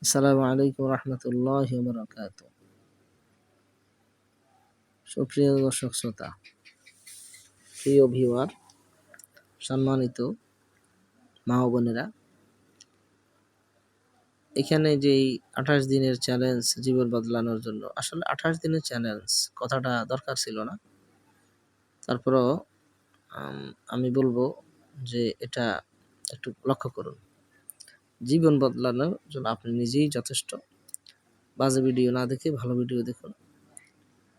আসসালামু আলাইকুম রহমতুল্লাহি ওয়া বারাকাতুহু। সুপ্রিয় দর্শক শ্রোতা, প্রিয় ভিউয়ার, সম্মানিত মা ও বোনেরা, এখানে যেই 28 দিনের চ্যালেঞ্জ জীবন বদলানোর জন্য, আসলে 28 দিনের চ্যালেঞ্জ কথাটা দরকার ছিল না। তারপরও আমি বলবো যে এটা একটু লক্ষ্য করুন। জীবন বদলানোর জন্য আপনি নিজেই যথেষ্ট। বাজে ভিডিও না দেখে ভালো ভিডিও দেখুন।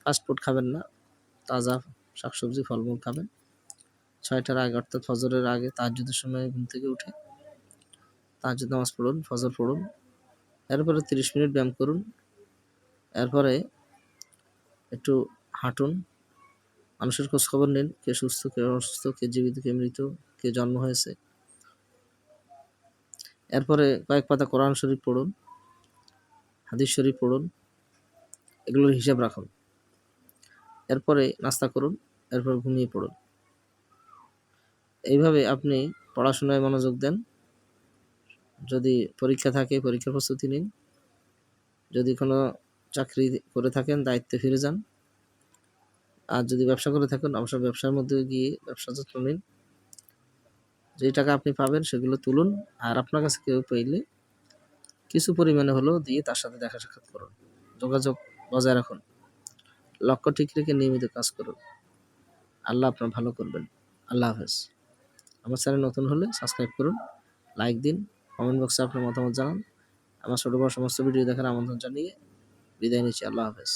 ফাস্টফুড খাবেন না, তাজা শাকসবজি ফলমূল খাবেন। 6টার আগে অর্থাৎ ফজরের আগে তাহাজ্জুদের সময় ঘুম থেকে উঠে তাহাজ্জুদ নামাজ পড়ুন, ফজর পড়ুন। এরপরে 30 মিনিট ব্যায়াম করুন। এরপরে একটু হাঁটুন, মানুষের খোঁজখবর নিন, কে সুস্থ, কে অসুস্থ, কে জীবিত, কে মৃত, কে জন্ম হয়েছে। এরপরে কয়েক পাতা কোরআন শরীফ পড়ুন, হাদিস শরীফ পড়ুন, এগুলোর হিসাব রাখুন। এরপরে নাস্তা করুন, এরপর ঘুমিয়ে পড়ুন। এইভাবে আপনি পড়াশোনায় মনোযোগ দেন। যদি পরীক্ষা থাকে পরীক্ষার প্রস্তুতি নিন। যদি কোনো চাকরি করে থাকেন দায়িত্বে ফিরে যান। আর যদি ব্যবসা করে থাকেন অবশ্যই ব্যবসার মধ্যে গিয়ে ব্যবসা যত্ন নিন। যেই টাকা আপনি পাবেন সেগুলো তুলুন, আর আপনার কাছে কেউ পাইলে কিছু পরিমাণে হলেও দিয়ে তার সাথে দেখা সাক্ষাৎ করুন, যোগাযোগ বজায় রাখুন, লক্ষ্য ঠিক রেখে নিয়মিত কাজ করুন। আল্লাহ আপনার ভালো করবেন। আল্লাহ হাফেজ। আমার চ্যানেল নতুন হলে সাবস্ক্রাইব করুন, লাইক দিন, কমেন্ট বক্সে আপনার মতামত জানান। আমার ছোট বড় সমস্ত ভিডিও দেখার আমন্ত্রণ জানিয়ে বিদায় নিচ্ছি। আল্লাহ হাফেজ।